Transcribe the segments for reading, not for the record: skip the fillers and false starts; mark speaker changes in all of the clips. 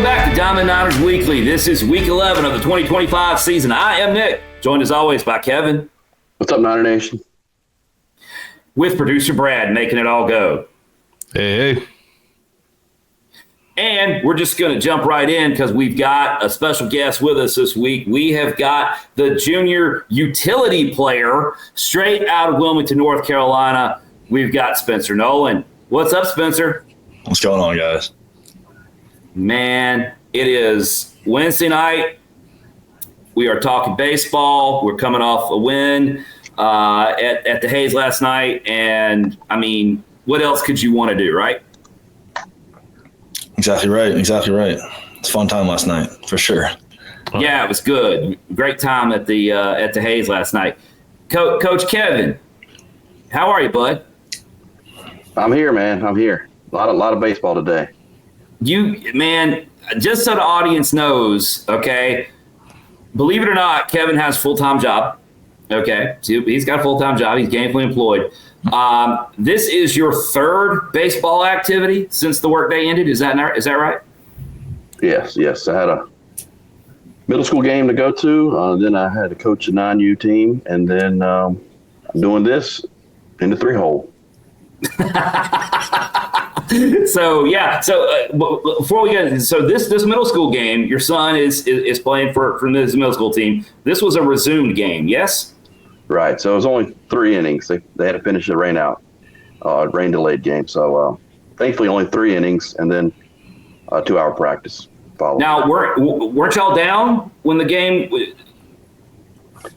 Speaker 1: Welcome back to Diamond Niners Weekly. This is week 11 of the 2025 season. I am Nick, joined as always by Kevin.
Speaker 2: What's up, Niner Nation?
Speaker 1: With producer Brad, making it all go.
Speaker 3: Hey.
Speaker 1: And we're just going to jump right in because we've got a special guest with us this week. We have got the junior utility player straight out of Wilmington, North Carolina. We've got Spencer Nolan. What's up, Spencer?
Speaker 3: What's going on, guys?
Speaker 1: Man, it is Wednesday night. We are talking baseball. We're coming off a win at the Hayes last night. And, I mean, what else could you want to do, right?
Speaker 3: Exactly right. It's a fun time last night, for sure.
Speaker 1: Yeah, it was good. Great time at the Hayes last night. Coach Kevin, how are you, bud?
Speaker 2: I'm here, man. I'm here. A lot of baseball today.
Speaker 1: Man, just so the audience knows, okay, believe it or not, Kevin has a full-time job, okay? So he's got a full-time job. He's gainfully employed. This is your third baseball activity since the workday ended. Is that right?
Speaker 2: Yes. I had a middle school game to go to. Then I had to coach a non-U team. And then I'm doing this in the 3-hole.
Speaker 1: So before we get so this middle school game, your son is playing for this middle school team. This was a resumed game, yes?
Speaker 2: Right. So it was only 3 innings. They had to finish the rain out, rain delayed game. So thankfully only 3 innings and then a 2-hour practice followed.
Speaker 1: Now weren't y'all down when the game?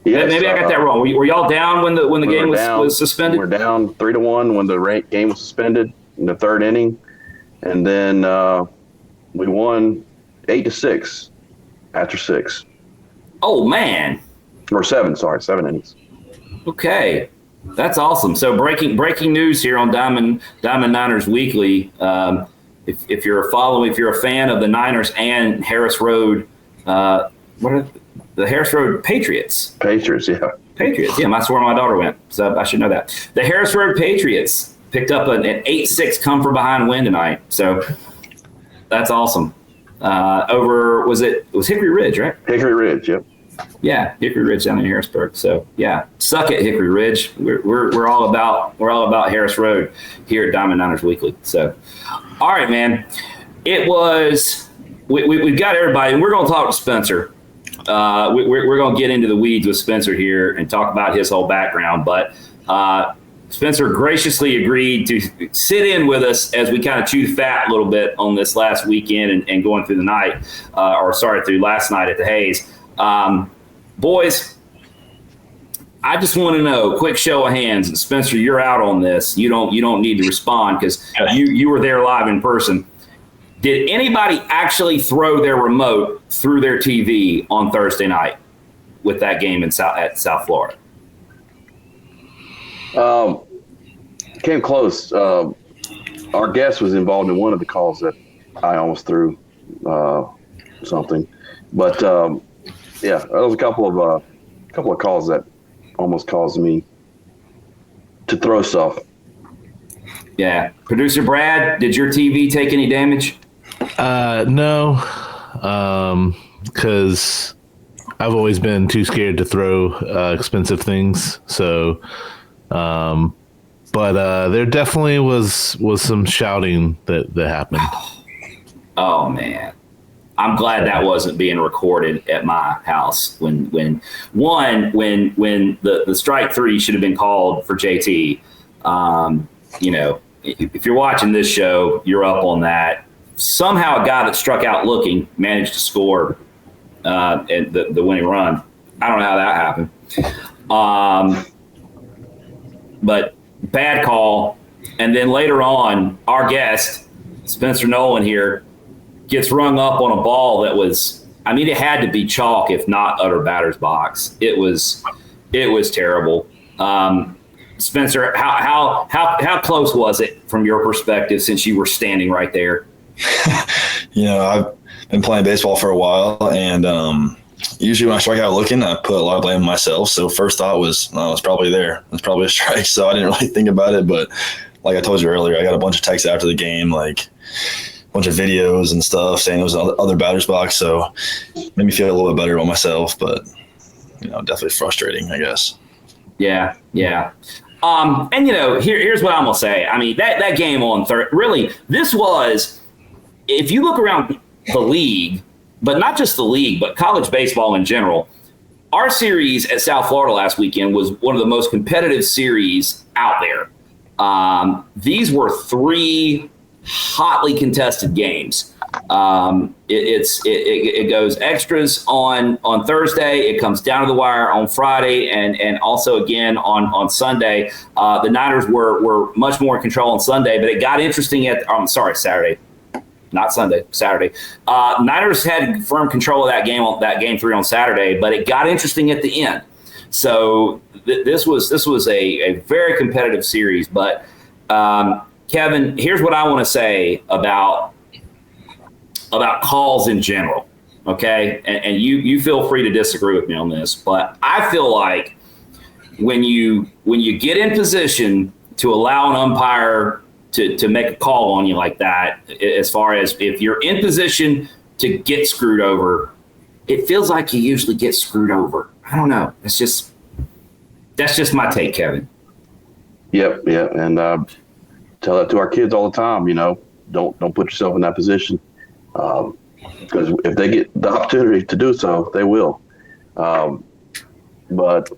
Speaker 2: Yes,
Speaker 1: maybe I got that wrong. Were y'all down when the game was suspended?
Speaker 2: We were down 3-1 when the game was suspended in the 3rd inning, and then we won 8-6 after 6.
Speaker 1: Oh man!
Speaker 2: Or 7 innings.
Speaker 1: Okay, that's awesome. So breaking news here on Diamond Niners Weekly. If you're a fan of the Niners and Harris Road, what are the Harris Road Patriots?
Speaker 2: Patriots, yeah.
Speaker 1: That's where my daughter went, so I should know that. The Harris Road Patriots picked up an 8-6 come from behind win tonight, so that's awesome. It was Hickory Ridge, right?
Speaker 2: Hickory Ridge, yep.
Speaker 1: Yeah, Hickory Ridge down in Harrisburg. So yeah, suck it, Hickory Ridge. We're all about Harris Road here at Diamond Niners Weekly. So, all right, man. It was we've got everybody, and we're going to talk to Spencer. We're going to get into the weeds with Spencer here and talk about his whole background, but Spencer graciously agreed to sit in with us as we kind of chew fat a little bit on this last weekend and going through the night, through last night at the Hayes. Boys, I just want to know, quick show of hands, and Spencer, you're out on this. You don't need to respond because you were there live in person. Did anybody actually throw their remote through their TV on Thursday night with that game at South Florida?
Speaker 2: Came close. Our guest was involved in one of the calls that I almost threw something, but there was a couple of calls that almost caused me to throw stuff.
Speaker 1: Yeah, producer Brad, did your TV take any damage?
Speaker 3: No, because I've always been too scared to throw expensive things. So. But there definitely was some shouting that happened.
Speaker 1: Oh man, I'm glad that wasn't being recorded at my house. When the strike 3 should have been called for JT. If you're watching this show, you're up on that. Somehow a guy that struck out looking managed to score and the winning run. I don't know how that happened. But bad call. And then later on, our guest, Spencer Nolan here, gets rung up on a ball that was, it had to be chalk, if not utter batter's box. It was terrible. Spencer, how close was it from your perspective since you were standing right there?
Speaker 3: I've been playing baseball for a while, and usually when I strike out looking, I put a lot of blame on myself. So first thought was, no, it's probably there. It's probably a strike. So I didn't really think about it. But like I told you earlier, I got a bunch of texts after the game, like, bunch of videos and stuff saying it was other batter's box. So made me feel a little bit better about myself, but definitely frustrating, I guess.
Speaker 1: Yeah. And here's what I'm gonna say. I mean, that game on really, this was, if you look around the league, but not just the league, but college baseball in general, our series at South Florida last weekend was one of the most competitive series out there. These were 3 hotly contested games. It goes extras on Thursday. It comes down to the wire on Friday, and also again on Sunday. The Niners were much more in control on Sunday, but it got interesting Saturday. Not Sunday, Saturday. Niners had firm control of that game 3 on Saturday, but it got interesting at the end. So this was a very competitive series. But Kevin, here's what I want to say about calls in general. Okay, and you feel free to disagree with me on this, but I feel like when you get in position to allow an umpire to make a call on you like that, as far as if you're in position to get screwed over, it feels like you usually get screwed over. I don't know. That's just my take, Kevin.
Speaker 2: Yep. And tell that to our kids all the time. Don't put yourself in that position, because if they get the opportunity to do so, they will. But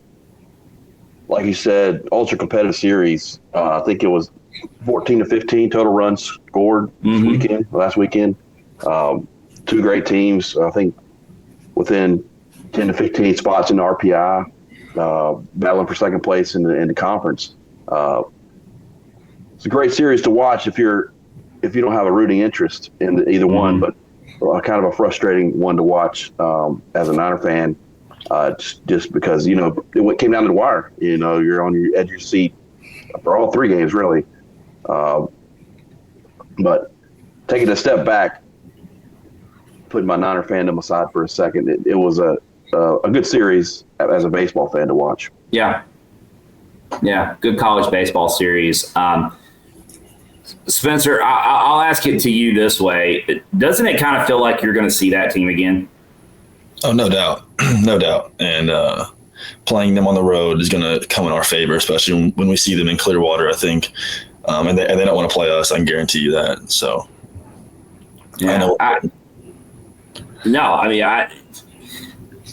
Speaker 2: like you said, ultra competitive series. I think it was 14 to 15 total runs scored last weekend. 2 great teams, I think, within 10 to 15 spots in the RPI, battling for second place in the conference. It's a great series to watch if you don't have a rooting interest in either one, but kind of a frustrating one to watch as a Niner fan, just because it came down to the wire. You're on your edge of your seat for all 3 games, really. But taking a step back, putting my Niner fandom aside for a second, it was a good series as a baseball fan to watch.
Speaker 1: Yeah, good college baseball series. Spencer, I'll ask it to you this way. Doesn't it kind of feel like you're going to see that team again?
Speaker 3: Oh, no doubt. No doubt. And playing them on the road is going to come in our favor, especially when we see them in Clearwater, I think. And they don't want to play us. I can guarantee you that. So,
Speaker 1: yeah,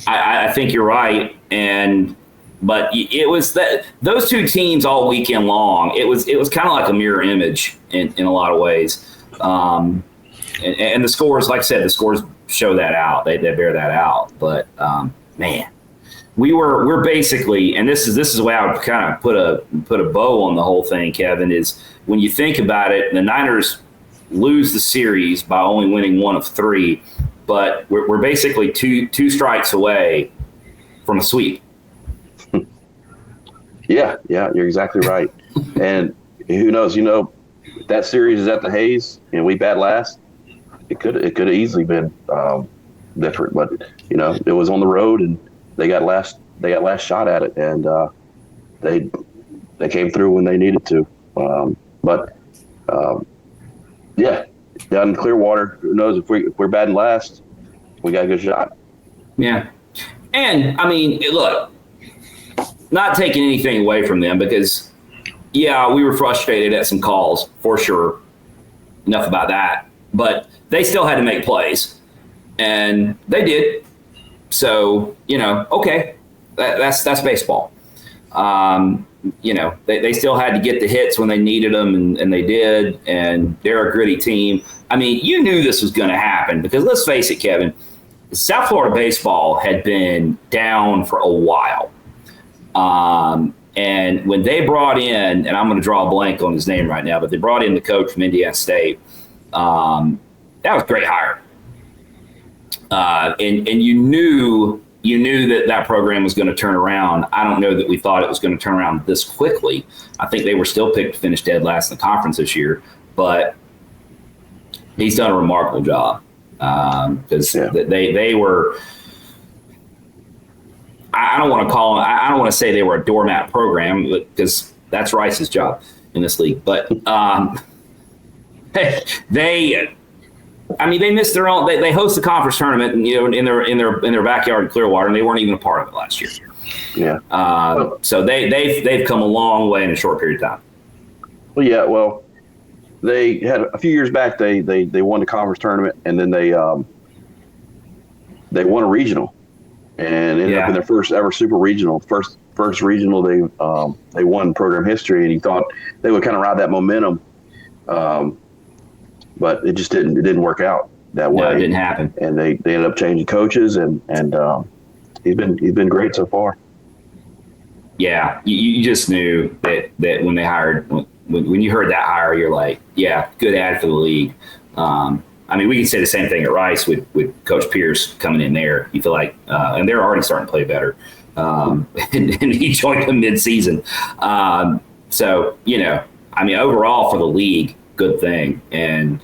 Speaker 1: I think you're right. But it was that those 2 teams all weekend long. It was kind of like a mirror image in a lot of ways. And the scores, like I said, the scores show that out. They bear that out. But man, we're basically, and this is the way I would kind of put a bow on the whole thing, Kevin, is when you think about it, the Niners lose the series by only winning 1 of 3, but we're basically two strikes away from a sweep. Yeah,
Speaker 2: you're exactly right. And who knows, if that series is at the Hayes and we bat last, it could have easily been different. But it was on the road and they got last shot at it, and they came through when they needed to. Down in Clearwater, who knows, if we're batting last, we got a good shot.
Speaker 1: Yeah, and I mean, look. Not taking anything away from them, because, we were frustrated at some calls for sure. Enough about that. But they still had to make plays, and they did. So okay, that's baseball. They still had to get the hits when they needed them, and they did. And they're a gritty team. I mean, you knew this was going to happen, because let's face it, Kevin, South Florida baseball had been down for a while. And when they brought in, and I'm going to draw a blank on his name right now, but they brought in the coach from Indiana State. That was a great hire. And you knew that program was going to turn around. I don't know that we thought it was going to turn around this quickly. I think they were still picked to finish dead last in the conference this year, but he's done a remarkable job. Because they were. I don't want to call them. I don't want to say they were a doormat program, because that's Rice's job in this league. But they I mean, they missed their own. They host the conference tournament, and, in their backyard in Clearwater, and they weren't even a part of it last year.
Speaker 2: Yeah.
Speaker 1: So they've come a long way in a short period of time.
Speaker 2: Well, yeah. Well, they had a few years back. They won the conference tournament, and then they won a regional, and ended up in their first ever super regional. First regional they won program history, and he thought they would kind of ride that momentum. But it just didn't work out that way.
Speaker 1: No, it didn't happen.
Speaker 2: And they ended up changing coaches, and he's been great so far.
Speaker 1: Yeah, you just knew that when they hired, when you heard that hire, you're like, yeah, good ad for the league. I mean, we can say the same thing at Rice with Coach Pierce coming in there. You feel like, and they're already starting to play better. And he joined them mid-season. So, I mean, overall for the league, good thing. And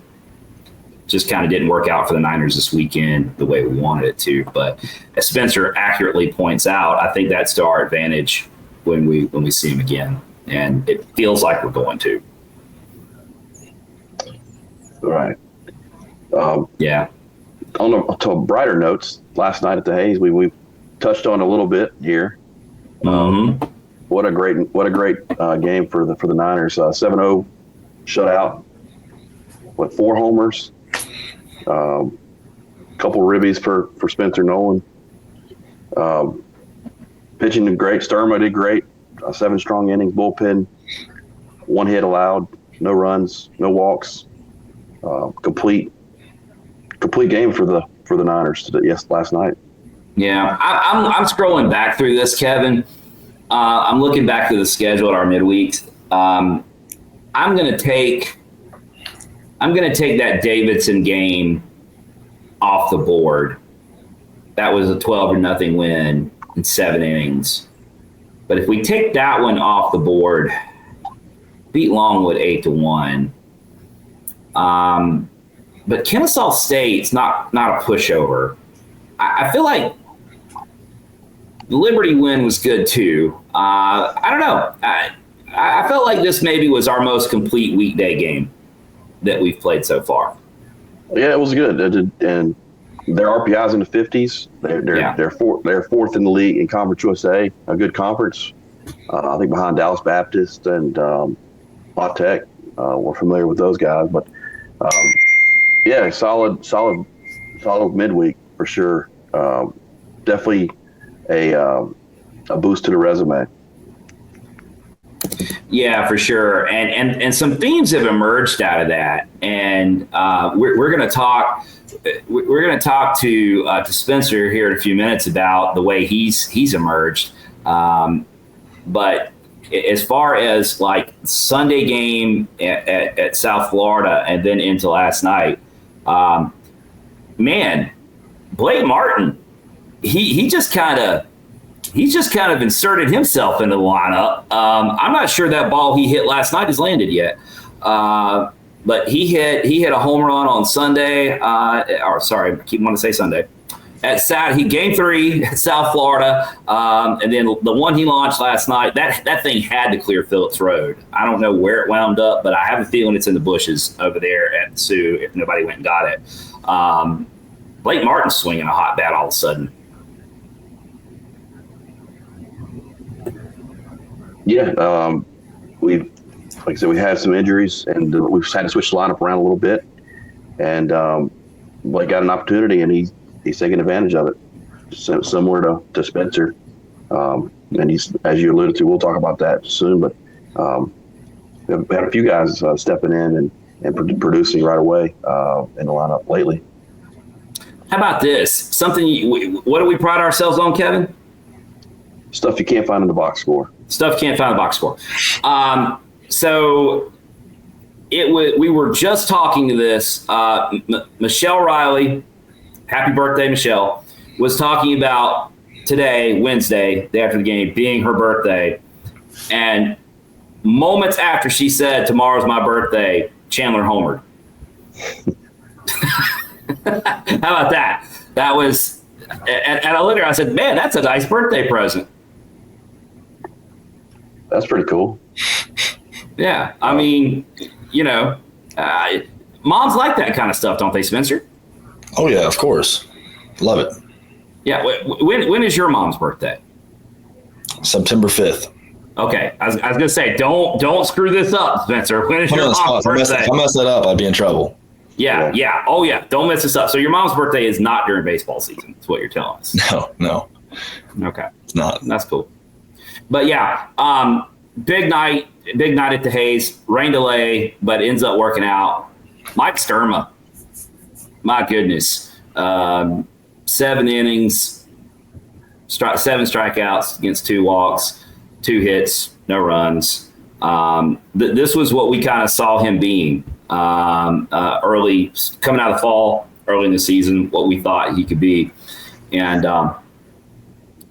Speaker 1: just kind of didn't work out for the Niners this weekend the way we wanted it to. But as Spencer accurately points out, I think that's to our advantage when we see him again. And it feels like we're going to.
Speaker 2: Right.
Speaker 1: Yeah.
Speaker 2: To brighter notes, last night at the Hayes, we touched on a little bit here. What a great game for the Niners. 7-0 shutout. 4 homers. Couple ribbies for Spencer Nolan. Pitching did great. Sturma did great. 7 strong innings. Bullpen. 1 hit allowed. No runs. No walks. Complete game for the Niners last night.
Speaker 1: Yeah, I'm scrolling back through this, Kevin. I'm looking back to the schedule at our midweeks. I'm gonna take that Davidson game off the board. That was a 12-0 win in 7 innings. But if we take that one off the board, beat Longwood 8-1. But Kennesaw State's not a pushover. I feel like the Liberty win was good too. I don't know. I felt like this maybe was our most complete weekday game that we've played so far.
Speaker 2: Yeah, it was good. And their RPI's in the 50s. They're fourth in the league in Conference USA, a good conference. I think behind Dallas Baptist and La Tech. We're familiar with those guys, but yeah, solid midweek for sure. Definitely a boost to the resume.
Speaker 1: Yeah, for sure. And some themes have emerged out of that. And we're going to talk. We're going to talk to Spencer here in a few minutes about the way he's emerged. But as far as like Sunday game at South Florida and then into last night, man, Blake Martin, he's just kind of inserted himself into the lineup. I'm not sure that ball he hit last night has landed yet. But he hit a home run on Sunday. I keep wanting to say Sunday. He game 3 at South Florida, and then the one he launched last night. That thing had to clear Phillips Road. I don't know where it wound up, but I have a feeling it's in the bushes over there at the Sioux if nobody went and got it. Blake Martin's swinging a hot bat all of a sudden.
Speaker 2: Yeah, like I said, we had some injuries, and we've had to switch the lineup around a little bit. And Blake got an opportunity, and he's taking advantage of it, similar to Spencer. And he's, as you alluded to, we'll talk about that soon. But we've had a few guys stepping in and producing right away in the lineup lately.
Speaker 1: How about this? What do we pride ourselves on, Kevin?
Speaker 2: Stuff you can't find in the box score.
Speaker 1: Stuff you can't find in the box score. So we were just talking to this. Michelle Riley, happy birthday, Michelle, was talking about today, Wednesday, day after the game, being her birthday. And moments after she said, tomorrow's my birthday, Chandler homered. How about that? That was, and I looked at her, I said, man, that's a nice birthday present.
Speaker 2: That's pretty cool.
Speaker 1: Yeah, I mean, moms like that kind of stuff, don't they, Spencer?
Speaker 3: Oh yeah, of course. Love it.
Speaker 1: Yeah. When is your mom's birthday?
Speaker 3: September 5th.
Speaker 1: Okay. I was going to say, don't screw this up, Spencer. When is your mom's birthday?
Speaker 3: If I mess that up, I'd be in trouble.
Speaker 1: Yeah. Oh, yeah. Don't mess this up. So your mom's birthday is not during baseball season. That's what you're telling us.
Speaker 3: No.
Speaker 1: Okay.
Speaker 3: It's not.
Speaker 1: That's cool. But yeah, big night at the Hayes. Rain delay, but ends up working out. Mike Sturma. My goodness. 7 innings, 7 strikeouts against 2 walks, 2 hits, no runs. This was what we kind of saw him being early, coming out of the fall, early in the season, what we thought he could be. And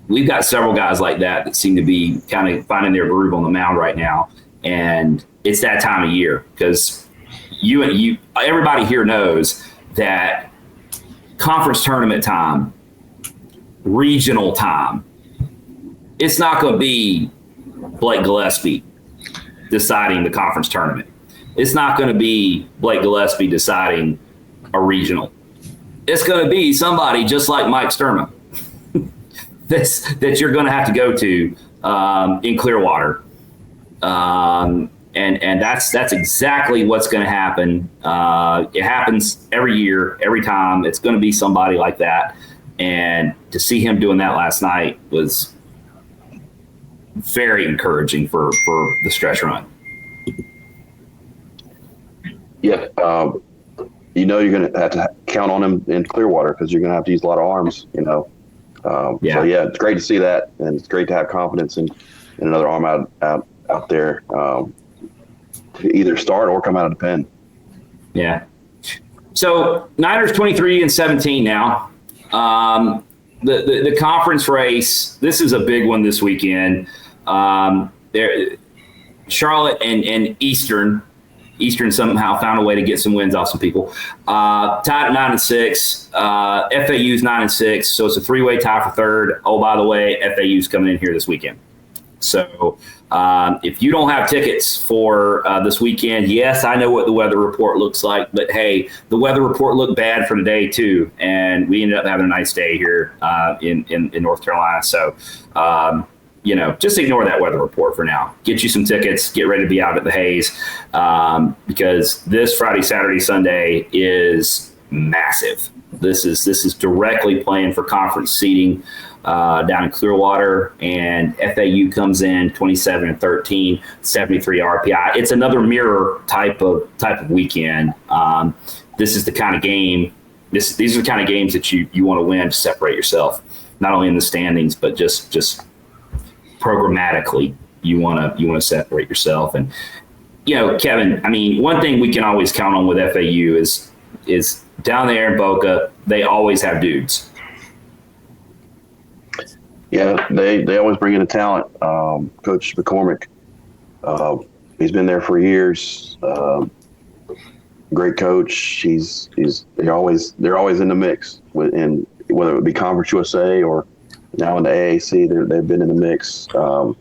Speaker 1: we've got several guys like that seem to be kind of finding their groove on the mound right now. And it's that time of year because everybody here knows that conference tournament time, regional time, it's not going to be Blake Gillespie deciding the conference tournament. It's not going to be Blake Gillespie deciding a regional. It's going to be somebody just like Mike Sturma that you're going to have to go to in Clearwater. And that's exactly what's going to happen. It happens every year, every time. It's going to be somebody like that. And to see him doing that last night was very encouraging for the stretch run.
Speaker 2: Yeah. You're going to have to count on him in Clearwater because you're going to have to use a lot of arms, So, yeah, it's great to see that. And it's great to have confidence in another arm out there. To either start or come out of the pen.
Speaker 1: Yeah. So Niners 23-17 now. The conference race. This is a big one this weekend. Charlotte and Eastern somehow found a way to get some wins off some people. Tied at 9-6. FAU's 9-6. So it's a 3-way tie for third. Oh, by the way, FAU's coming in here this weekend. So if you don't have tickets for this weekend, yes, I know what the weather report looks like, but hey, the weather report looked bad for today too, and we ended up having a nice day here in North Carolina. So, just ignore that weather report for now. Get you some tickets, get ready to be out at the Hayes, because this Friday, Saturday, Sunday is massive. This is directly playing for conference seating. Down in Clearwater, and FAU comes in 27-13, 73 RPI. It's another mirror type of weekend. This is the kind of game. These are the kind of games that you want to win to separate yourself, not only in the standings but just programmatically. You want to separate yourself. And Kevin, I mean, one thing we can always count on with FAU is down there in Boca, they always have dudes.
Speaker 2: Yeah, they always bring in a talent. Coach McCormick, he's been there for years. Great coach. They're always in the mix. And whether it be Conference USA or now in the AAC, they've been in the mix. So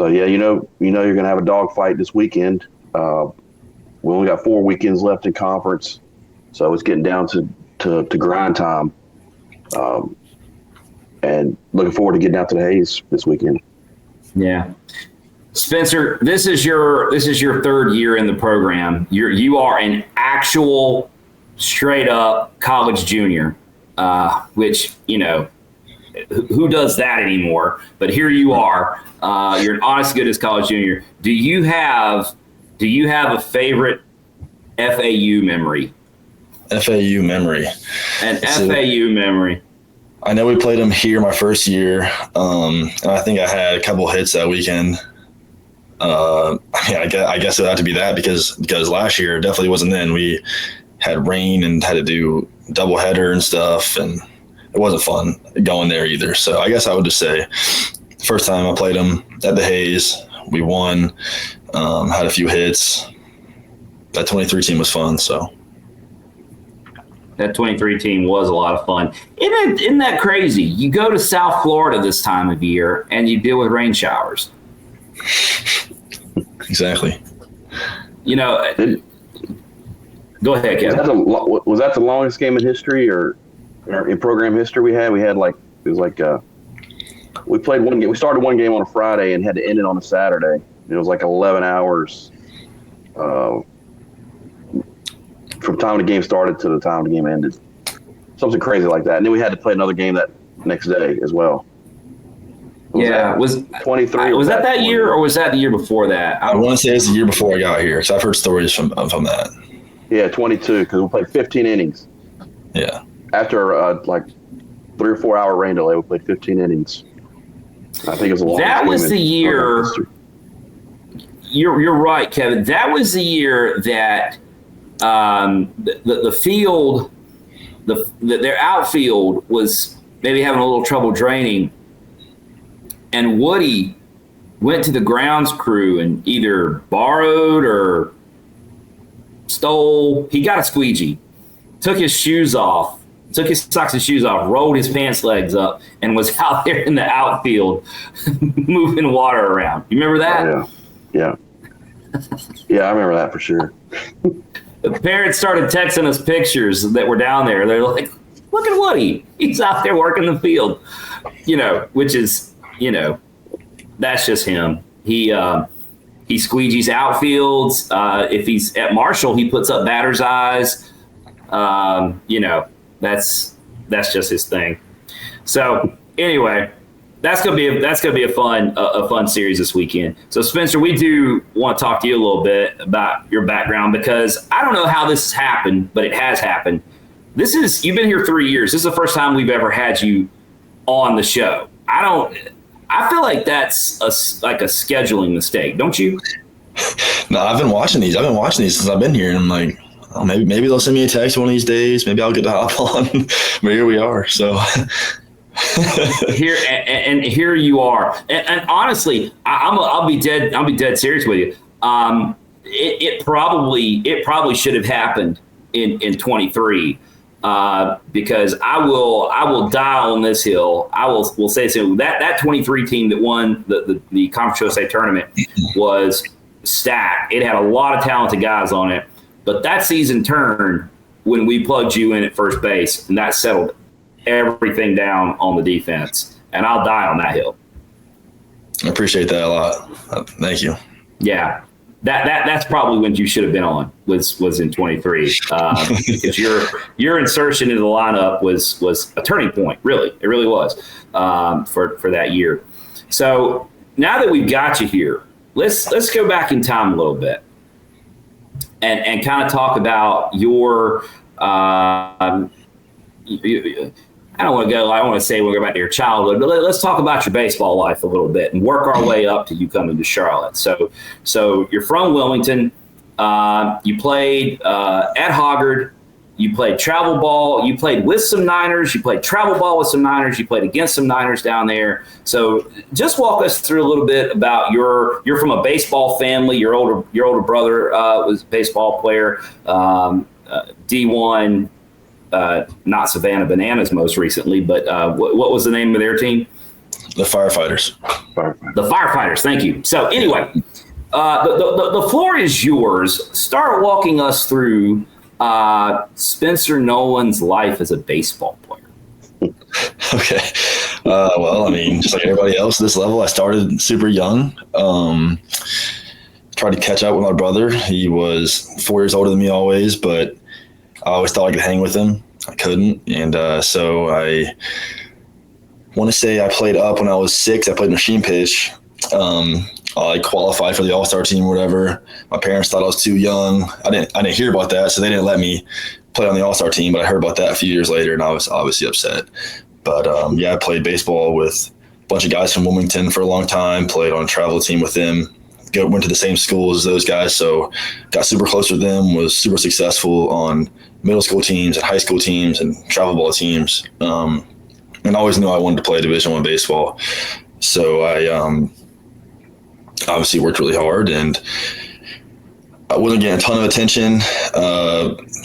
Speaker 2: yeah, you're going to have a dogfight this weekend. We only got 4 weekends left in conference, so it's getting down to grind time. And looking forward to getting out to the Hayes this weekend.
Speaker 1: Yeah, Spencer, this is your 3rd year in the program. You are an actual straight up college junior, which who does that anymore? But here you are. You're an honest to goodness college junior. Do you have a favorite FAU memory?
Speaker 3: FAU memory.
Speaker 1: FAU memory.
Speaker 3: I know we played them here my first year. And I think I had a couple hits that weekend. I guess it had to be that because last year it definitely wasn't then. We had rain and had to do doubleheader and stuff, and it wasn't fun going there either. So I guess I would just say the first time I played them at the Hayes, we won, had a few hits. That 23 team was fun, so.
Speaker 1: That 23 team was a lot of fun. Isn't that crazy? You go to South Florida this time of year and you deal with rain showers.
Speaker 3: Exactly.
Speaker 1: Go ahead, Kevin.
Speaker 2: Was that the longest game in history or in program history we had? We had we played one game. We started one game on a Friday and had to end it on a Saturday. It was like 11 hours from time the game started to the time the game ended. Something crazy like that. And then we had to play another game that next day as well.
Speaker 1: Was
Speaker 2: 23.
Speaker 1: Was that year or was that the year before that?
Speaker 3: I want to say it's the year before I got here because I've heard stories from that.
Speaker 2: Yeah, 22 because we played 15 innings.
Speaker 3: Yeah.
Speaker 2: After like 3 or 4 hour rain delay, we played 15 innings. I think it was a long.
Speaker 1: That was the year. You're right, Kevin. That was the year that the field, their outfield was maybe having a little trouble draining, and Woody went to the grounds crew and either borrowed or stole. He got a squeegee, took his shoes off. Took his socks and shoes off, rolled his pants legs up, and was out there in the outfield moving water around. You remember that?
Speaker 2: Oh, yeah. Yeah, I remember that for sure.
Speaker 1: The parents started texting us pictures that were down there. They're like, look at Woody. He's out there working the field. Which is, that's just him. He squeegees outfields. If he's at Marshall, he puts up batter's eyes. That's just his thing. So anyway, that's gonna be a fun series this weekend. So Spencer, we do want to talk to you a little bit about your background because I don't know how this has happened, but it has happened. You've been here 3 years. This is the first time we've ever had you on the show. I feel like that's like a scheduling mistake, don't you?
Speaker 3: No, I've been watching these since I've been here, and I'm like, oh, maybe they'll send me a text one of these days. Maybe I'll get to hop on. But here we are. So here you are. And honestly, I'll be dead serious with you. It probably should have happened in 23 because I will die on this hill. Will say so. That 23 team that won the Conference USA tournament was stacked. It had a lot of talented guys on it. But that season turned when we plugged you in at first base, and that settled everything down on the defense. And I'll die on that hill. I appreciate that a lot. Thank you.
Speaker 1: Yeah, that's probably when you should have been on was in 23 because your insertion into the lineup was a turning point. Really, it really was for that year. So now that we've got you here, let's go back in time a little bit. And kind of talk about your I don't want to say we'll go back to your childhood, but let's talk about your baseball life a little bit and work our way up to you coming to Charlotte. So you're from Wilmington. You played at Hoggard. You played travel ball. You played with some Niners. You played travel ball with some Niners. You played against some Niners down there. So just walk us through a little bit about you're from a baseball family. Your older brother was a baseball player. D1, not Savannah Bananas most recently, but what was the name of their team?
Speaker 3: The Firefighters.
Speaker 1: The Firefighters. Thank you. So anyway, the floor is yours. Start walking us through Spencer Nolan's life as a baseball player.
Speaker 3: Okay. Well, I mean, just like everybody else at this level, I started super young. Tried to catch up with my brother. He was 4 years older than me always, but I always thought I could hang with him. I couldn't. And so I want to say I played up when I was 6. I played machine pitch. I qualified for the All-Star team or whatever. My parents thought I was too young. I didn't hear about that, so they didn't let me play on the All-Star team, but I heard about that a few years later, and I was obviously upset. But, I played baseball with a bunch of guys from Wilmington for a long time, played on a travel team with them, went to the same schools as those guys, so got super close with them, was super successful on middle school teams and high school teams and travel ball teams, and I always knew I wanted to play Division I baseball. So I obviously worked really hard, and I wasn't getting a ton of attention.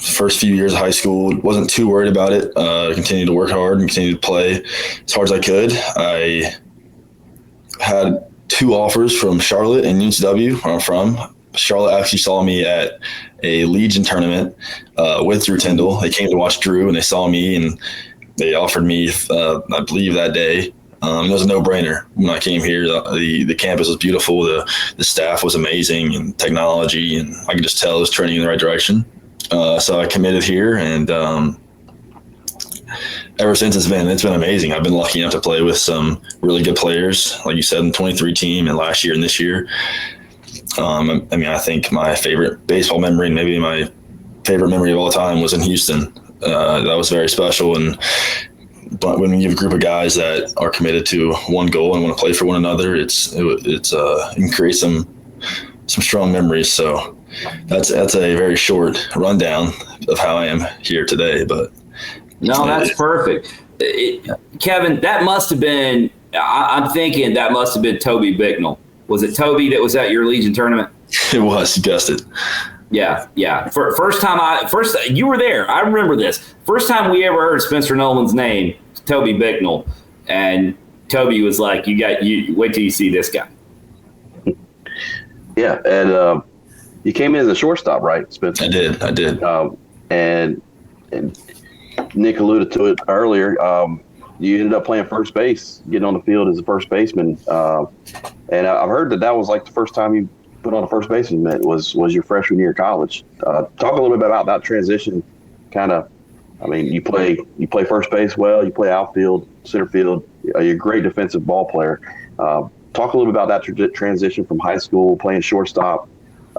Speaker 3: First few years of high school, wasn't too worried about it. Continued to work hard and continued to play as hard as I could. I had 2 offers from Charlotte and UNCW, where I'm from, Charlotte actually saw me at a Legion tournament with Drew Tyndall. They came to watch Drew, and they saw me, and they offered me, I believe, that day. It was a no-brainer when I came here. The campus was beautiful. The staff was amazing, and technology, and I could just tell it was trending in the right direction. So I committed here, and ever since it's been amazing. I've been lucky enough to play with some really good players, like you said, in the 23 team, and last year and this year. I think my favorite baseball memory, maybe my favorite memory of all time, was in Houston. That was very special, but when you have a group of guys that are committed to one goal and want to play for one another, it can create some strong memories. So that's a very short rundown of how I am here today. But
Speaker 1: no, that's perfect. Kevin, that must have been, I'm thinking that must have been Toby Bicknell. Was it Toby that was at your Legion tournament?
Speaker 3: It was, you guessed it.
Speaker 1: Yeah. First you were there. I remember this. First time we ever heard Spencer Nolan's name, Toby Bicknell, and Toby was like, "You wait till you see this guy."
Speaker 2: Yeah, and you came in as a shortstop, right, Spencer?
Speaker 3: I did.
Speaker 2: And Nick alluded to it earlier. You ended up playing first base, getting on the field as a first baseman, and I've heard that was like the first time you put on a first baseman mitt was your freshman year of college. Talk a little bit about that transition. You play first base well, you play outfield, center field. You're a great defensive ball player. Talk a little bit about that transition from high school playing shortstop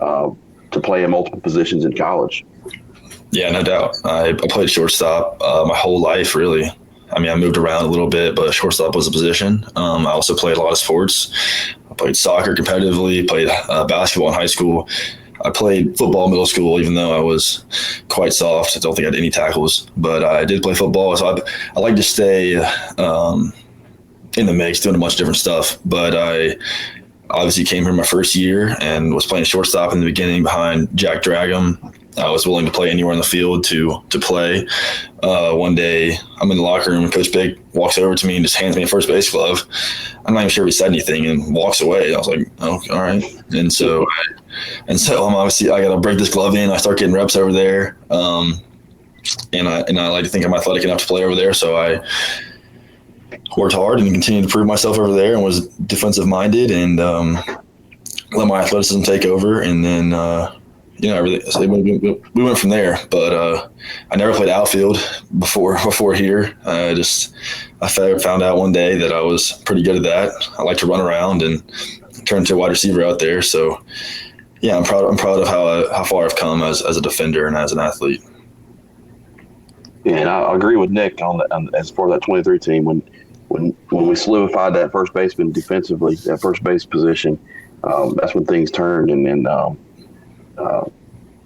Speaker 2: to playing multiple positions in college.
Speaker 3: Yeah, no doubt. I played shortstop my whole life, really. I moved around a little bit, but shortstop was a position. I also played a lot of sports. I played soccer competitively, played basketball in high school. I played football in middle school, even though I was quite soft. I don't think I had any tackles, but I did play football. So I like to stay in the mix, doing a bunch of different stuff. But I obviously came here my first year and was playing shortstop in the beginning behind Jack Dragum. I was willing to play anywhere in the field to play. One day, I'm in the locker room, and Coach Big walks over to me and just hands me a first base glove. I'm not even sure if he said anything, and walks away. I was like, "Oh, all right." And so I'm obviously, I got to break this glove in. I start getting reps over there, and I like to think I'm athletic enough to play over there. So I worked hard and continued to prove myself over there, and was defensive minded, and let my athleticism take over, and then. We went from there, but I never played outfield before here. I found out one day that I was pretty good at that. I like to run around and turn into a wide receiver out there. So, yeah, I'm proud of how far I've come as a defender and as an athlete.
Speaker 2: Yeah, and I agree with Nick as far as that 23 team. When we solidified that first baseman defensively, that first base position, that's when things turned, and then.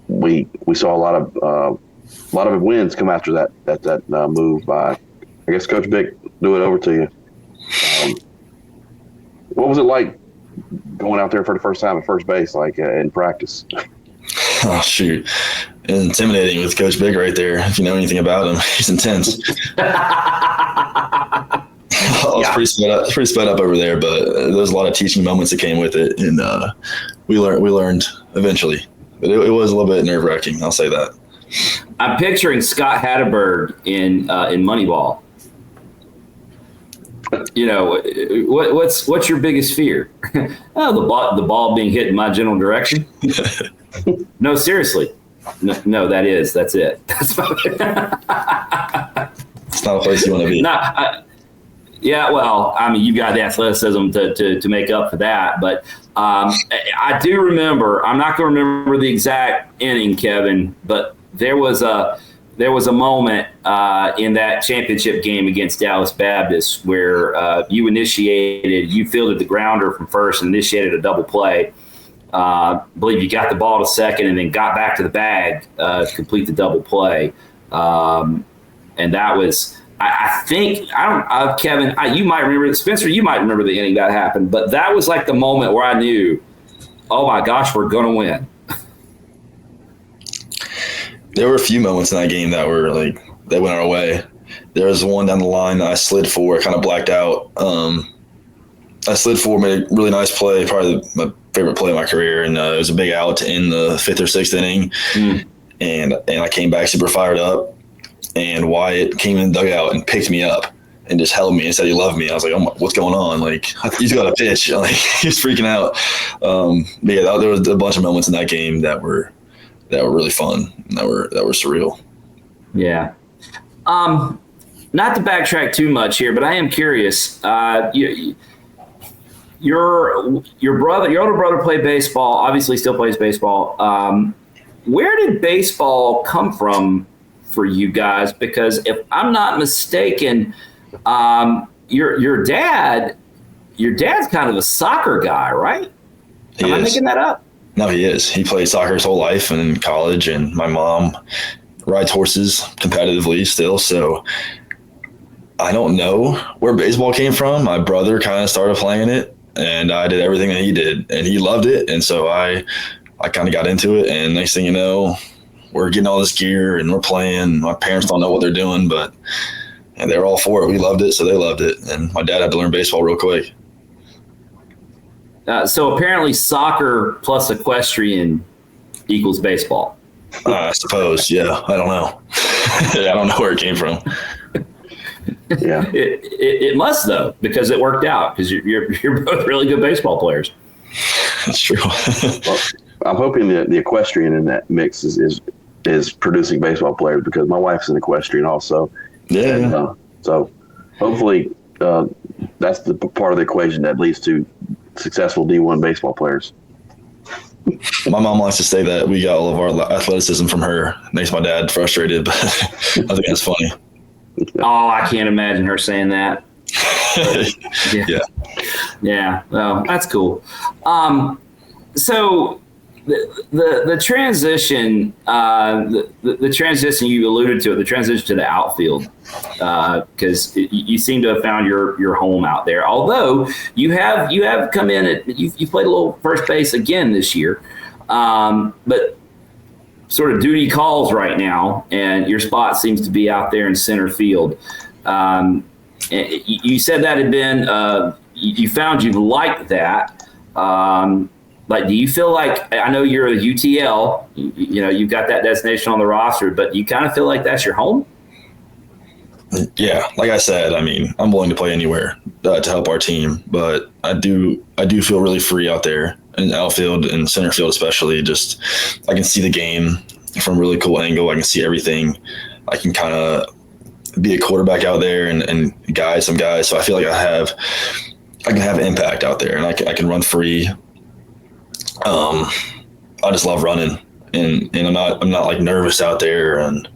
Speaker 2: We saw a lot of wins come after that move by, I guess, Coach Bick. Do it over to you. What was it like going out there for the first time at first base, like in practice?
Speaker 3: Oh shoot, intimidating with Coach Big right there. If you know anything about him, he's intense. I was pretty sped up over there, but there was a lot of teaching moments that came with it, and we learned eventually. But it was a little bit nerve-wracking, I'll say that.
Speaker 1: I'm picturing Scott Hatterberg in Moneyball. What's your biggest fear? Oh, the ball being hit in my general direction. No, seriously. No, that's it. That's
Speaker 3: it's not a place you want to be.
Speaker 1: Yeah, well, you've got the athleticism to make up for that. But I do remember, I'm not going to remember the exact inning, Kevin, but there was a moment in that championship game against Dallas Baptist where you fielded the grounder from first and initiated a double play. I believe you got the ball to second and then got back to the bag to complete the double play. And that was – I think Kevin, you might remember, Spencer, you might remember the inning that happened, but that was like the moment where I knew, oh my gosh, we're going to win.
Speaker 3: There were a few moments in that game that went our way. There was one down the line that I slid for, kind of blacked out. I slid for, made a really nice play, probably favorite play of my career, and it was a big out in the 5th or 6th inning, and I came back super fired up, and Wyatt came in the dugout and picked me up and just held me and said he loved me. I was like, oh, what's going on? Like, he's got a pitch. Like, he's freaking out. But yeah, there was a bunch of moments in that game that were really fun and that were surreal.
Speaker 1: Yeah. Not to backtrack too much here, but I am curious. Your older brother played baseball, obviously still plays baseball. Where did baseball come from for you guys? Because if I'm not mistaken, your dad's kind of a soccer guy, right? Am I making that up?
Speaker 3: No, he is. He played soccer his whole life and in college, and my mom rides horses competitively still. So I don't know where baseball came from. My brother kind of started playing it, and I did everything that he did, and he loved it. And so I kind of got into it, and next thing you know, we're getting all this gear and we're playing. My parents don't know what they're doing, but and they're all for it. We loved it, so they loved it. And my dad had to learn baseball real quick.
Speaker 1: So apparently soccer plus equestrian equals baseball.
Speaker 3: I suppose, yeah. I don't know. I don't know where it came from.
Speaker 2: Yeah,
Speaker 1: it must though, because it worked out. Because you're both really good baseball players.
Speaker 3: That's true.
Speaker 2: well, I'm hoping that the equestrian in that mix is producing baseball players, because my wife's an equestrian also.
Speaker 3: Yeah.
Speaker 2: And, so hopefully that's the part of the equation that leads to successful D1 baseball players.
Speaker 3: My mom likes to say that we got all of our athleticism from her. It makes my dad frustrated, but I think that's funny.
Speaker 1: Oh, I can't imagine her saying that. Yeah. Well, that's cool. So the transition, the transition you alluded to, the transition to the outfield, because you seem to have found your home out there. Although you have come in you played a little first base again this year, but sort of duty calls right now, and your spot seems to be out there in center field. You said that had been you found you liked that. Like, do you feel like, I know you're a UTL, you know, you've got that designation on the roster, but you kind of feel like that's your home?
Speaker 3: Yeah, like I said, I mean, I'm willing to play anywhere to help our team, but I do feel really free out there in outfield and center field, especially. Just I can see the game from a really cool angle. I can see everything. I can kind of be a quarterback out there and guide some guys. So I feel like I can have impact out there, and I can run free. I just love running, and I'm not like nervous out there, and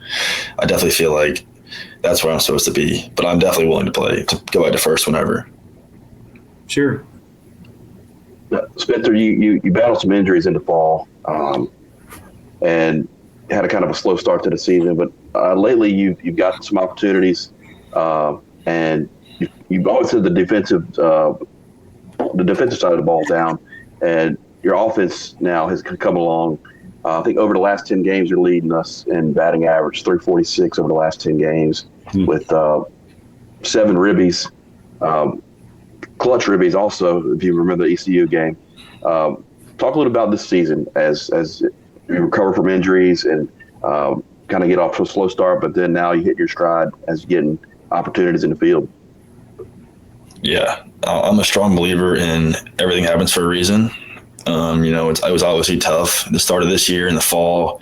Speaker 3: I definitely feel like that's where I'm supposed to be. But I'm definitely willing to go back to first whenever.
Speaker 1: Sure.
Speaker 2: Spencer, you battled some injuries in the fall, and had a kind of a slow start to the season. But lately, you've got some opportunities, and you've always had the defensive side of the ball down, and your offense now has come along. I think over the last 10 games, you're leading us in batting average, 346 over the last 10 games, with 7 ribbies, clutch ribbies also, if you remember the ECU game. Talk a little about this season as you recover from injuries and kind of get off to a slow start, but then now you hit your stride as you're getting opportunities in the field. Yeah,
Speaker 3: I'm a strong believer in everything happens for a reason. You know, it was obviously tough the start of this year in the fall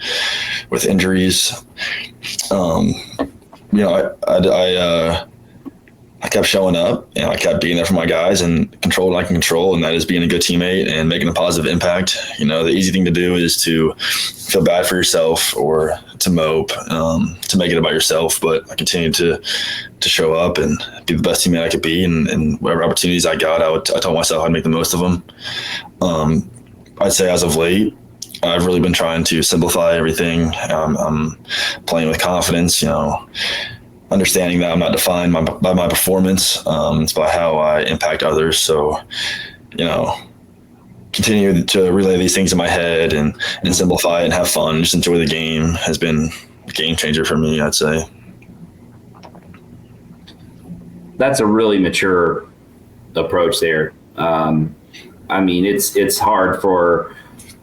Speaker 3: with injuries. You know, I kept showing up, and I kept being there for my guys and control what I can control, and that is being a good teammate and making a positive impact. You know, the easy thing to do is to feel bad for yourself or to mope, to make it about yourself. But I continued to show up and be the best teammate I could be, and whatever opportunities I got, I told myself I'd make the most of them. I'd say as of late, I've really been trying to simplify everything. I'm playing with confidence, you know, understanding that I'm not defined by my performance. It's by how I impact others. So, you know, continue to relay these things in my head and simplify and have fun, just enjoy the game has been a game changer for me, I'd say.
Speaker 1: That's a really mature approach there. I mean, it's hard for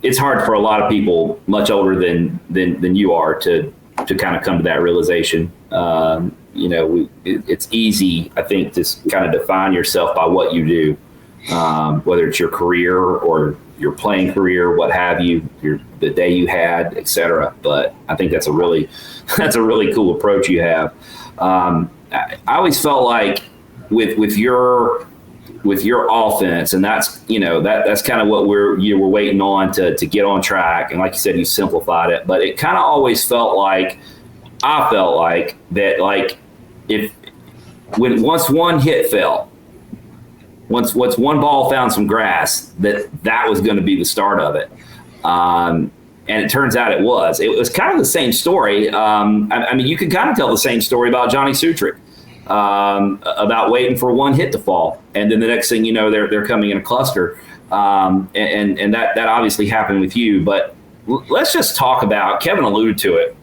Speaker 1: a lot of people much older than you are to kind of come to that realization. It's easy, I think, to kind of define yourself by what you do, whether it's your career or your playing career, what have you, the day you had, etc. But I think that's a really cool approach you have. I always felt like with your offense, and that's that's kind of what we're waiting on to get on track. And like you said, you simplified it, but it kind of always felt like that, like once one hit fell, once one ball found some grass, that was going to be the start of it. And it turns out it was kind of the same story. I mean, you can kind of tell the same story about Johnny Sutrick, about waiting for one hit to fall, and then the next thing you know, they're coming in a cluster, and that obviously happened with you. But let's just talk about, Kevin alluded to it.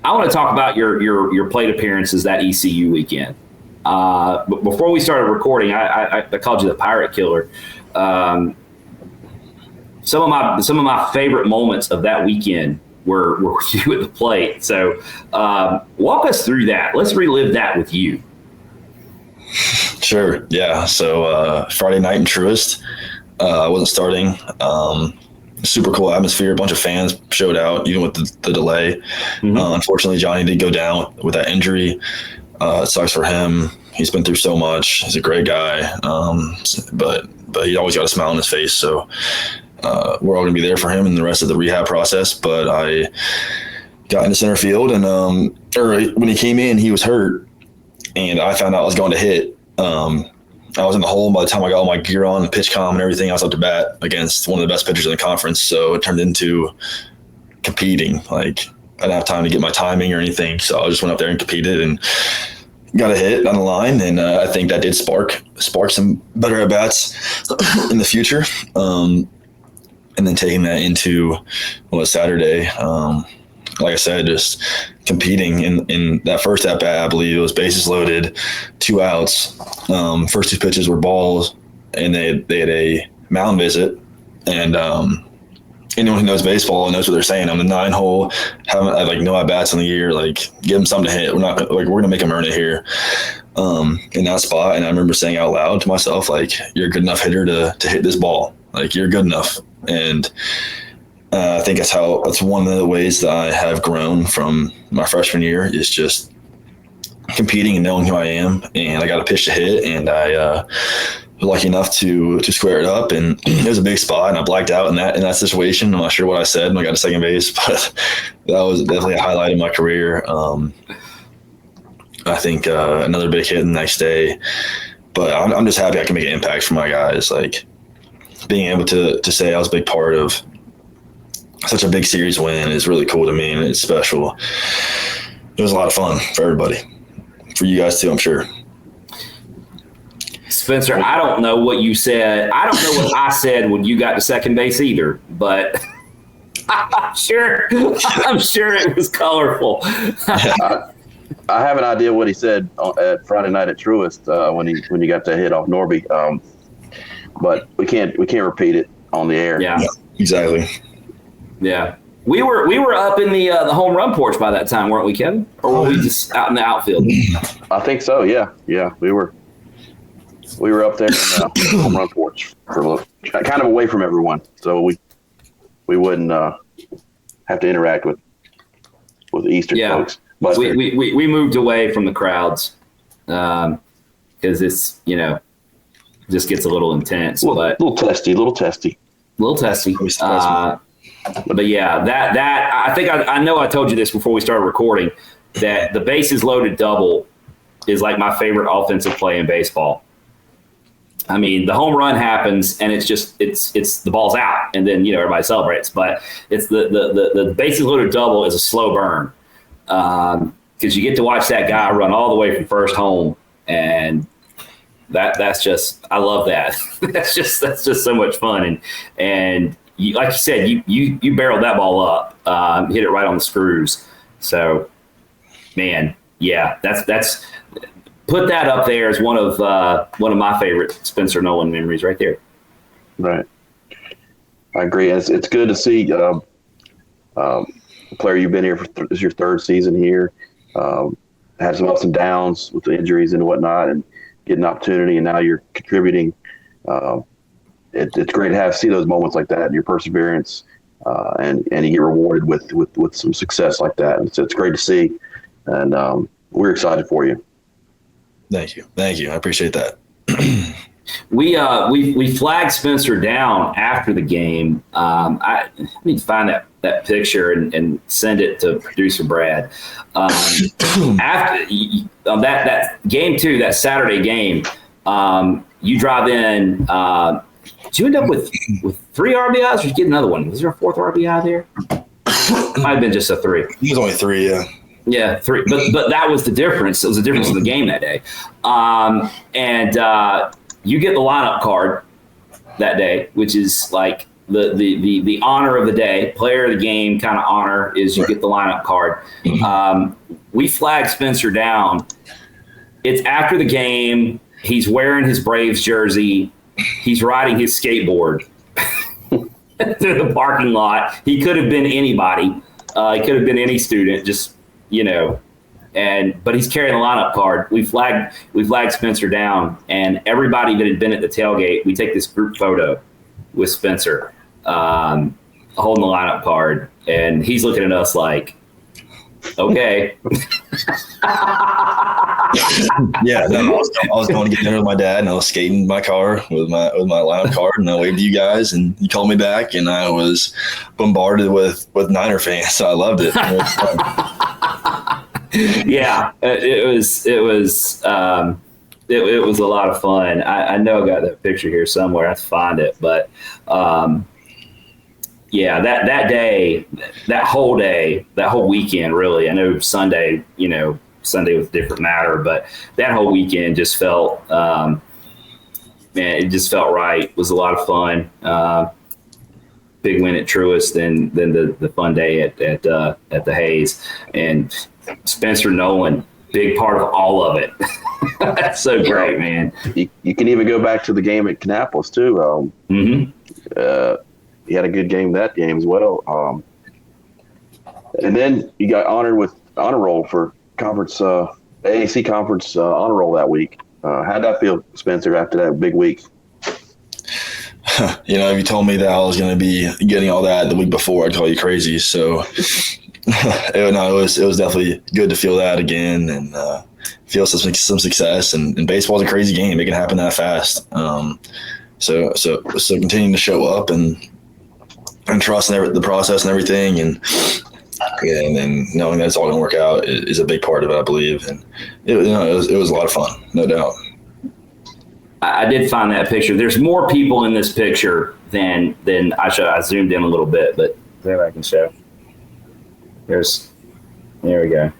Speaker 1: I want to talk about your plate appearances that ECU weekend. But before we started recording, I called you the Pirate Killer. Some of my favorite moments of that weekend were you at the plate. So walk us through that. Let's relive that with you.
Speaker 3: Sure. Yeah. So Friday night in Truist, I wasn't starting. Super cool atmosphere. A bunch of fans showed out, even with the delay. Mm-hmm. Unfortunately, Johnny did go down with that injury. It sucks for him. He's been through so much. He's a great guy. But he always got a smile on his face. So we're all going to be there for him in the rest of the rehab process. But I got into center field, and when he came in, he was hurt, and I found out I was going to hit. I was in the hole. By the time I got all my gear on, the pitch comm and everything, I was up to bat against one of the best pitchers in the conference. So it turned into competing. Like, I didn't have time to get my timing or anything. So I just went up there and competed and got a hit on the line. And I think that did spark some better at-bats in the future. And then taking that into Saturday, like I said, just competing in that first at bat. I believe it was bases loaded, 2 outs. First 2 pitches were balls, and they had a mound visit. And anyone who knows baseball knows what they're saying. On the 9-hole, have like no at bats in the year. Like, give them something to hit. We're gonna make them earn it here. In that spot, and I remember saying out loud to myself, like, "You're a good enough hitter to hit this ball. Like, you're good enough." And I think that's one of the ways that I have grown from my freshman year, is just competing and knowing who I am. And I got a pitch to hit, and I was lucky enough to square it up. And it was a big spot, and I blacked out in that situation. I'm not sure what I said when I got to second base, but that was definitely a highlight of my career. I think another big hit the next day. But I'm just happy I can make an impact for my guys. Like, being able to say I was a big part of such a big series win is really cool to me, and it's special. It was a lot of fun for everybody, for you guys too, I'm sure.
Speaker 1: Spencer, I don't know what you said. I don't know what I said when you got to second base either, but I'm sure it was colorful.
Speaker 2: I have an idea what he said at Friday night at Truist when he got that hit off Norby, but we can't repeat it on the air.
Speaker 1: Yeah,
Speaker 3: exactly.
Speaker 1: Yeah, we were up in the home run porch by that time, weren't we, Kevin? Or were we just out in the outfield?
Speaker 2: I think so. Yeah, we were up there in the home run porch for a little, kind of away from everyone, so we wouldn't have to interact with the Eastern folks. But
Speaker 1: we moved away from the crowds because it's just gets a little intense, but
Speaker 2: little testy.
Speaker 1: But yeah, that I think I know I told you this before we started recording, that the bases loaded double is like my favorite offensive play in baseball. I mean, the home run happens and it's the ball's out, and then everybody celebrates. But it's the bases loaded double is a slow burn because you get to watch that guy run all the way from first home, and that's just, I love that. that's just so much fun, and you, like you said, you barreled that ball up, hit it right on the screws. So, man, yeah, that's put that up there as one of my favorite Spencer Nolan memories right there.
Speaker 2: Right. I agree. It's good to see a player you've been here for this is your third season here. Um, had some ups and downs with the injuries and whatnot, and get an opportunity, and now you're contributing. Uh, it's great to see those moments like that and your perseverance, and you get rewarded with some success like that. And so it's great to see, and we're excited for you.
Speaker 3: Thank you. I appreciate that.
Speaker 1: We flagged Spencer down after the game. I need to find that picture and send it to producer Brad. After that game 2, that Saturday game, you drive in. Did you end up with 3 RBIs, or did you get another one? Was there a 4th RBI there? It might have been just a 3.
Speaker 3: It was only 3, yeah.
Speaker 1: Yeah, 3. But that was the difference. It was the difference in the game that day. You get the lineup card that day, which is like the honor of the day, player of the game kind of honor is you get the lineup card. We flagged Spencer down. It's after the game. He's wearing his Braves jersey. He's riding his skateboard through the parking lot. He could have been anybody. He could have been any student, just, but he's carrying the lineup card. We flagged Spencer down, and everybody that had been at the tailgate, we take this group photo with Spencer holding the lineup card, and he's looking at us like, okay.
Speaker 3: Yeah, no, I was going to get dinner with my dad, and I was skating my car with my lineup card, and I waved to you guys, and you called me back, and I was bombarded with Niner fans, so I loved it.
Speaker 1: Yeah, it was a lot of fun. I know I got that picture here somewhere. I have to find it, but yeah, that day, that whole weekend, really. I know Sunday was a different matter, but that whole weekend just felt, man, it just felt right. It was a lot of fun. Big win at Truist, then the fun day at the Hayes, and Spencer Nolan, big part of all of it. That's so great, man.
Speaker 2: You can even go back to the game at Kannapolis too. He had a good game that game as well. And then you got honored with honor roll for conference AAC conference honor roll that week. How'd that feel, Spencer, after that big week?
Speaker 3: If you told me that I was going to be getting all that the week before, I'd call you crazy. So it was definitely good to feel that again and feel some success. And baseball's a crazy game; it can happen that fast. So continuing to show up and trust in the process and everything, and knowing that it's all going to work out is a big part of it, I believe. And it was a lot of fun, no doubt.
Speaker 1: I did find that picture. There's more people in this picture than I zoomed in a little bit, but there I can show. There we go.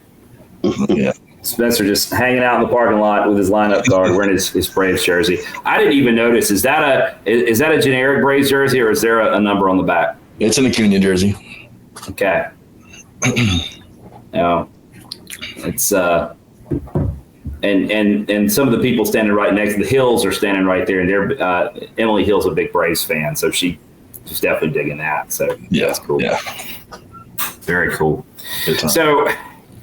Speaker 3: Yeah.
Speaker 1: Spencer just hanging out in the parking lot with his lineup card, wearing his Braves jersey. I didn't even notice. Is that a generic Braves jersey, or is there a number on the back?
Speaker 3: It's an Acuna jersey.
Speaker 1: Okay. No, it's and some of the people standing right next to the Hills are standing right there, and they're Emily Hill's a big Braves fan, so she's definitely digging that. So
Speaker 3: yeah,
Speaker 1: that's cool.
Speaker 3: Yeah,
Speaker 1: very cool. So.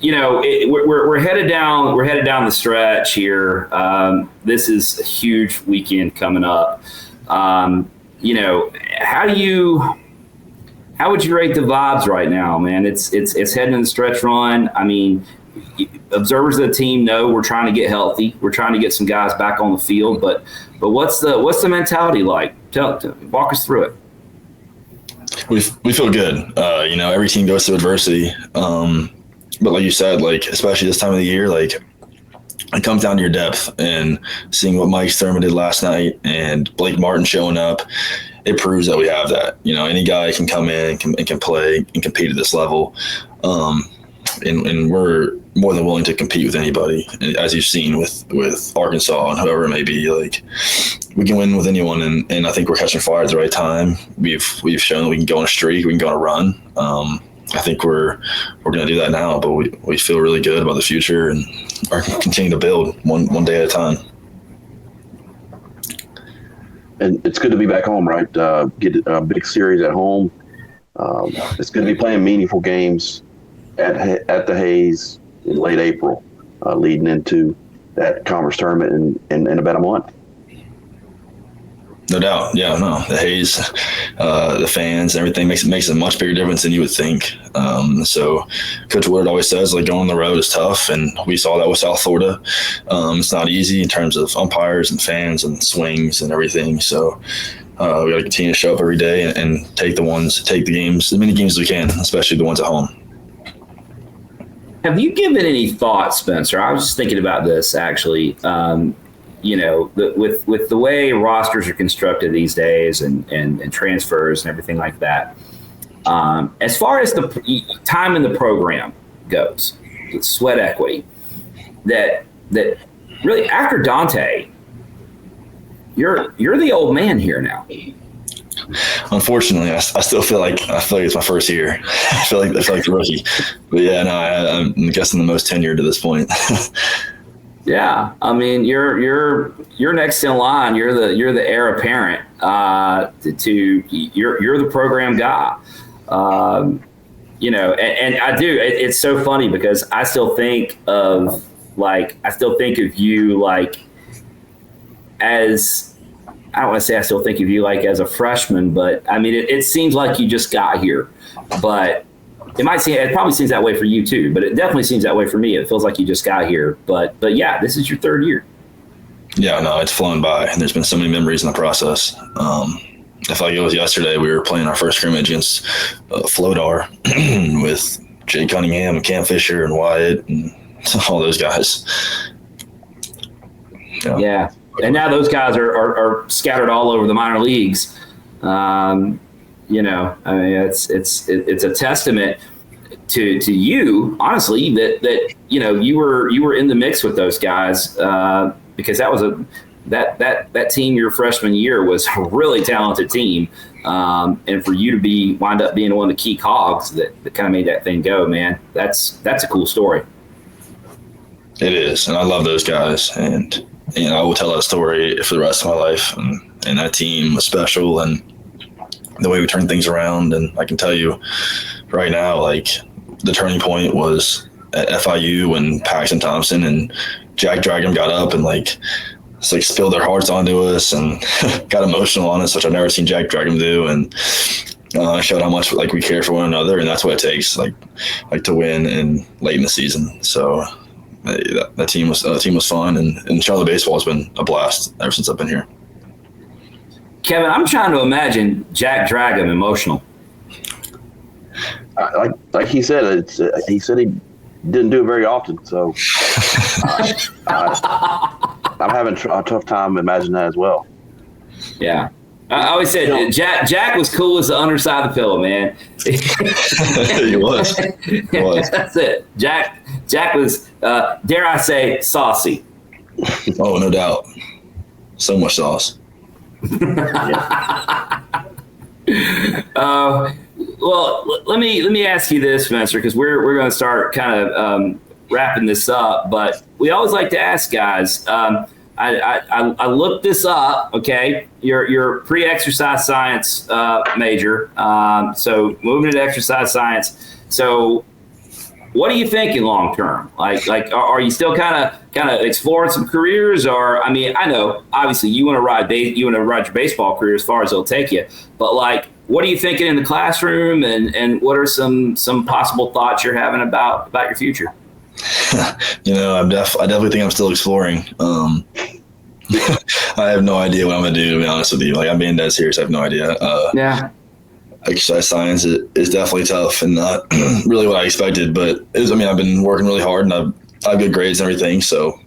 Speaker 1: We're headed down. We're headed down the stretch here. This is a huge weekend coming up. How would you rate the vibes right now, man? It's heading in the stretch run. I mean, observers of the team know we're trying to get healthy. We're trying to get some guys back on the field. But what's the mentality like? Walk us through it.
Speaker 3: We feel good. Every team goes through adversity. But like you said, especially this time of the year, it comes down to your depth, and seeing what Mike Thurman did last night and Blake Martin showing up, it proves that we have that. Any guy can come in and can play and compete at this level. And we're more than willing to compete with anybody, as you've seen with Arkansas and whoever it may be. We can win with anyone, and I think we're catching fire at the right time. We've shown that we can go on a streak, we can go on a run. I think we're going to do that now, but we feel really good about the future and are continuing to build one day at a time.
Speaker 2: and it's good to be back home, right? Get a big series at home. It's going to be playing meaningful games at the Hayes in late April, leading into that conference tournament in about a month.
Speaker 3: No doubt. Yeah, no, the Hayes, the fans, everything makes a much bigger difference than you would think. So Coach Woodard always says, like, going on the road is tough, and we saw that with South Florida. It's not easy in terms of umpires and fans and swings and everything. So we got to continue to show up every day and take the games, as many games as we can, especially the ones at home.
Speaker 1: Have you given any thought, Spencer? I was just thinking about this actually. With the way rosters are constructed these days and transfers and everything like that, as far as the time in the program goes, sweat equity, that really after Dante, you're the old man here now.
Speaker 3: Unfortunately, I still feel like it's my first year. I feel like a rookie. But yeah, no, I'm guessing the most tenured to this point.
Speaker 1: Yeah, I mean, you're next in line. You're the heir apparent you're the program guy. And I do. It's so funny because I still think of you like as, I don't want to say I still think of you like as a freshman, but I mean it seems like you just got here, but. It probably seems that way for you too, but it definitely seems that way for me. It feels like you just got here, but yeah, this is your third year.
Speaker 3: Yeah, no, it's flown by, and there's been so many memories in the process. I feel like it was yesterday we were playing our first scrimmage against Flodar with Jay Cunningham and Cam Fisher and Wyatt and all those guys.
Speaker 1: Yeah. And now those guys are scattered all over the minor leagues. I mean, it's a testament to you, honestly, that you were in the mix with those guys because that was that team your freshman year was a really talented team, and for you to wind up being one of the key cogs that kind of made that thing go, man. That's a cool story.
Speaker 3: It is, and I love those guys, and I will tell that story for the rest of my life. And that team was special, and the way we turned things around. And I can tell you right now, like, the turning point was at FIU when Paxton Thompson and Jack Dragon got up and spilled their hearts onto us and got emotional on us, which I've never seen Jack Dragon do. And showed how much we care for one another, and that's what it takes, to win and late in the season. So that team was fun, and Charlotte baseball has been a blast ever since I've been here.
Speaker 1: Kevin, I'm trying to imagine Jack Dragon emotional.
Speaker 2: Like he said, he said he didn't do it very often, so I'm having a tough time imagining that as well.
Speaker 1: Yeah. I always said Jack was cool as the underside of the pillow, man.
Speaker 3: He was.
Speaker 1: That's it. Jack was, dare I say, saucy.
Speaker 3: Oh, no doubt. So much sauce.
Speaker 1: Well, let me ask you this, Spencer, because we're going to start kind of wrapping this up. But we always like to ask guys. I looked this up. Okay, you're pre-exercise science major. So moving into exercise science. So what are you thinking long term? Like, are you still kind of exploring some careers? Or, I mean, I know obviously you want to ride your baseball career as far as it'll take you, but what are you thinking in the classroom, and what are some possible thoughts you're having about your future?
Speaker 3: I definitely think I'm still exploring. I have no idea what I'm going to do, to be honest with you. I'm being dead serious. I have no idea.
Speaker 1: Yeah.
Speaker 3: Exercise science is definitely tough and not really what I expected, but I've been working really hard, and I have good grades and everything, so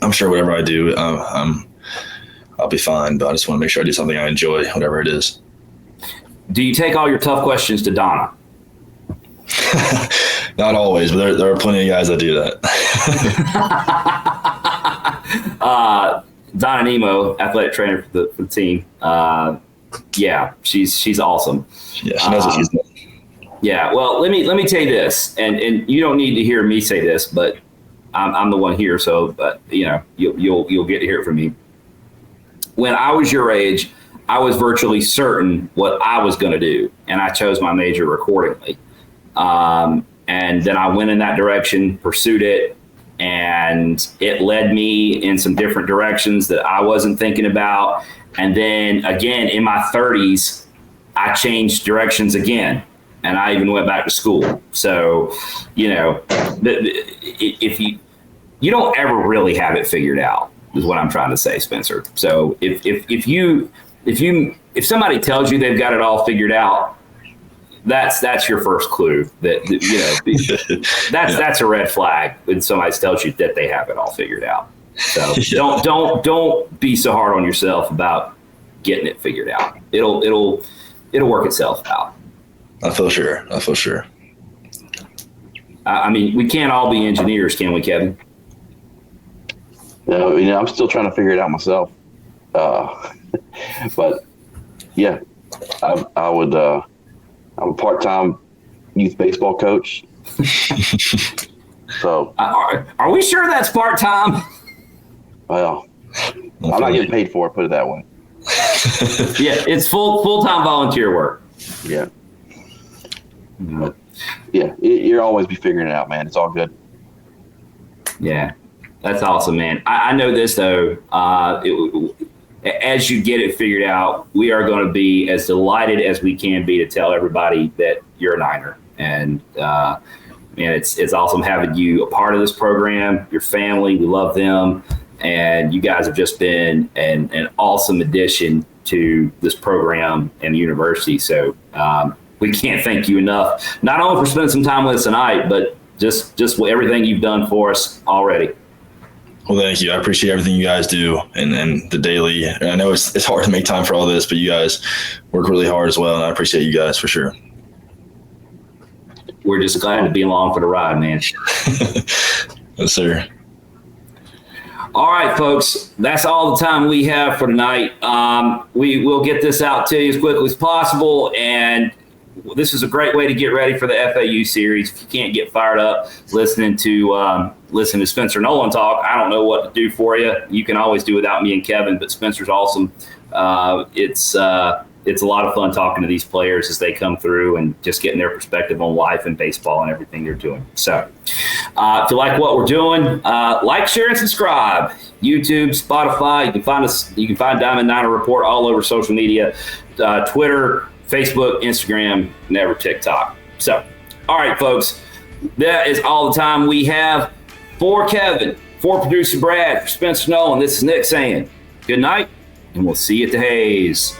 Speaker 3: I'm sure whatever I do, I'll be fine, but I just want to make sure I do something I enjoy, whatever it is.
Speaker 1: Do you take all your tough questions to Donna?
Speaker 3: Not always, but there are plenty of guys that do that.
Speaker 1: Donna Nemo, athletic trainer for the team. Yeah, she's awesome.
Speaker 3: Yeah, she knows what she's doing.
Speaker 1: Yeah, well, let me tell you this, and you don't need to hear me say this, but I'm the one here, so you'll get to hear it from me. when I was your age, I was virtually certain what I was going to do, and I chose my major accordingly. And then I went in that direction, pursued it, and it led me in some different directions that I wasn't thinking about. And then again, in my 30s, I changed directions again, and I even went back to school. So, if you don't ever really have it figured out, is what I'm trying to say, Spencer. So if somebody tells you they've got it all figured out, that's your first clue that's a red flag when somebody tells you that they have it all figured out. So don't be so hard on yourself about getting it figured out. It'll work itself out.
Speaker 3: I feel sure.
Speaker 1: I mean, we can't all be engineers, can we, Kevin?
Speaker 2: No, I'm still trying to figure it out myself. But yeah, I'm a part-time youth baseball coach. So
Speaker 1: are we sure that's part-time?
Speaker 2: Well, I'm not getting paid for it, put it that way.
Speaker 1: Yeah, it's full-time volunteer work.
Speaker 2: Yeah. But, yeah, you'll always be figuring it out, man. It's all good.
Speaker 1: Yeah, that's awesome, man. I know this, though. As you get it figured out, we are going to be as delighted as we can be to tell everybody that you're a Niner. And it's awesome having you a part of this program, your family. We love them. And you guys have just been an awesome addition to this program and the university. So we can't thank you enough, not only for spending some time with us tonight, but just everything you've done for us already.
Speaker 3: Well, thank you. I appreciate everything you guys do and the daily. And I know it's hard to make time for all this, but you guys work really hard as well, and I appreciate you guys for sure.
Speaker 1: We're just glad to be along for the ride, man.
Speaker 3: Yes, sir.
Speaker 1: All right, folks, that's all the time we have for tonight. We will get this out to you as quickly as possible, and this is a great way to get ready for the FAU series. If you can't get fired up listening to Spencer Nolan talk, I don't know what to do for you. You can always do without me and Kevin, but Spencer's awesome. It's a lot of fun talking to these players as they come through and just getting their perspective on life and baseball and everything they're doing. So if you like what we're doing, like, share, and subscribe. YouTube, Spotify. You can find us. You can find Diamond Niner Report all over social media, Twitter, Facebook, Instagram, never TikTok. So, all right, folks, that is all the time we have. For Kevin, for producer Brad, for Spencer Nolan, this is Nick saying good night, and we'll see you at the Hayes.